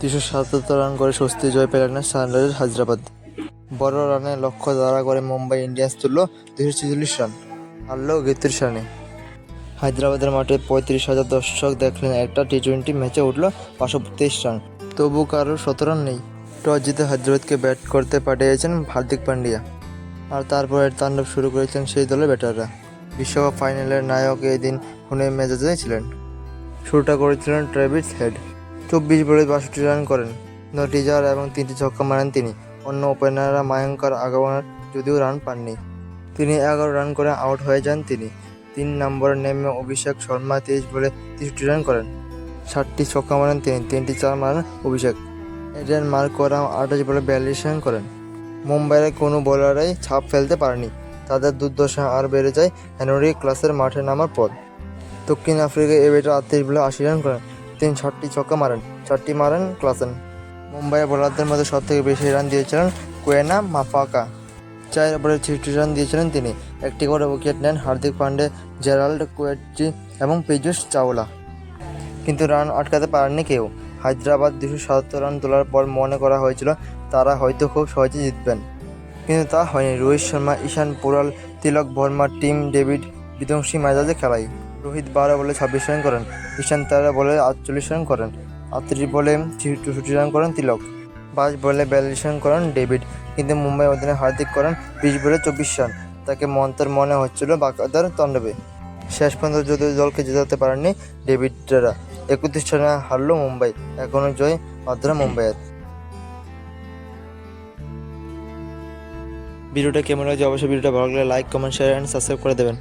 377 run করে স্বস্তি জয় পেলেন সানরাইজার্স হায়দ্রাবাদ। বড় রানের লক্ষ্য তাড়া করে মুম্বাই ইন্ডিয়ান্স তুলল 246 রান, হারল 31 রানে। হায়দ্রাবাদের মাঠে 35,000 দর্শক দেখলেন একটা টি-20 ম্যাচে উঠল 523 রান, তবু কারোর 17 রান নেই। টস জিতে হায়দ্রাবাদকে ব্যাট করতে পাঠিয়েছেন হার্দিক পান্ডিয়া, আর তারপরে তাণ্ডব শুরু করেছেন সেই দলের ব্যাটাররা। বিশ্বকাপ ফাইনালের নায়ক এই দিন খুনের মেজাজে ছিলেন। শুরুটা করেছিলেন ট্রেভিস হেড, 24 বলে 62 রান করেন, 9টি চার এবং 3টি ছক্কা মারেন তিনি। অন্য ওপেনাররা মায়াঙ্কর আগামার যদিও রান পাননি, তিনি 11 রান করে আউট হয়ে যান তিনি। 3 নম্বরে নেমে অভিষেক শর্মা 23 বলে 63 রান করেন, 60টি ছক্কা মারেন তিনি, 3টি চার মারেন অভিষেক। এডেন মার্করাম 28 বলে 42 রান করেন। মুম্বাইয়ের কোনো বোলারই ছাপ ফেলতে পারেনি, তাদের দুর্দশা আর বেড়ে যায় হেনরি ক্লাসের মাঠে নামার পর। দক্ষিণ আফ্রিকায় এ ব্যাটার 38 বলে 80 রান করেন, তিনি 60টি ছক্কা মারেন, 4টি মারেন ক্লাসেন। মুম্বাইয়ের বোলারদের মধ্যে সবথেকে বেশি রান দিয়েছিলেন কোয়েনা মাফাকা, 4 ওভারে 60 রান দিয়েছিলেন তিনি। একটি করে উইকেট নেন হার্দিক পান্ডে, জেরাল্ড কোয়েটজি এবং পীযুষ চাওলা, কিন্তু রান আটকাতে পারেননি কেউ। হায়দ্রাবাদ 277 রান তোলার পর মনে করা হয়েছিল তারা হয়তো খুব সহজে জিতবেন, কিন্তু তা হয়নি। রোহিত শর্মা, ঈশান পোরাল, তিলক ভার্মা টিম ডেভিড বিধ্বংসী মেজাজে খেলায়। রোহিত 12 বলে 26 রান করেন, ঈশান 13 বলে 48 রান করেন, 38 বলে 64 রান করেন তিলক, 22 বলে 42 রান করেন ডেভিড। কিন্তু মুম্বাই অধিনায়ক হার্দিক করেন 20 বলে 24 রান, তাকে মন্তর মনে হচ্ছিল বাকাদার তাণ্ডবে। শেষ পর্যন্ত যদিও দলকে জেতাতে পারেননি ডেভিডরা, 31 রানে হারল মুম্বাই। এখনও জয় মাত্র মুম্বাইয়ের। ভিডিওটা কেমন লাগছে অবশ্যই ভিডিওটা ভালো লাগলে like, comment, share and subscribe করে দেবেন।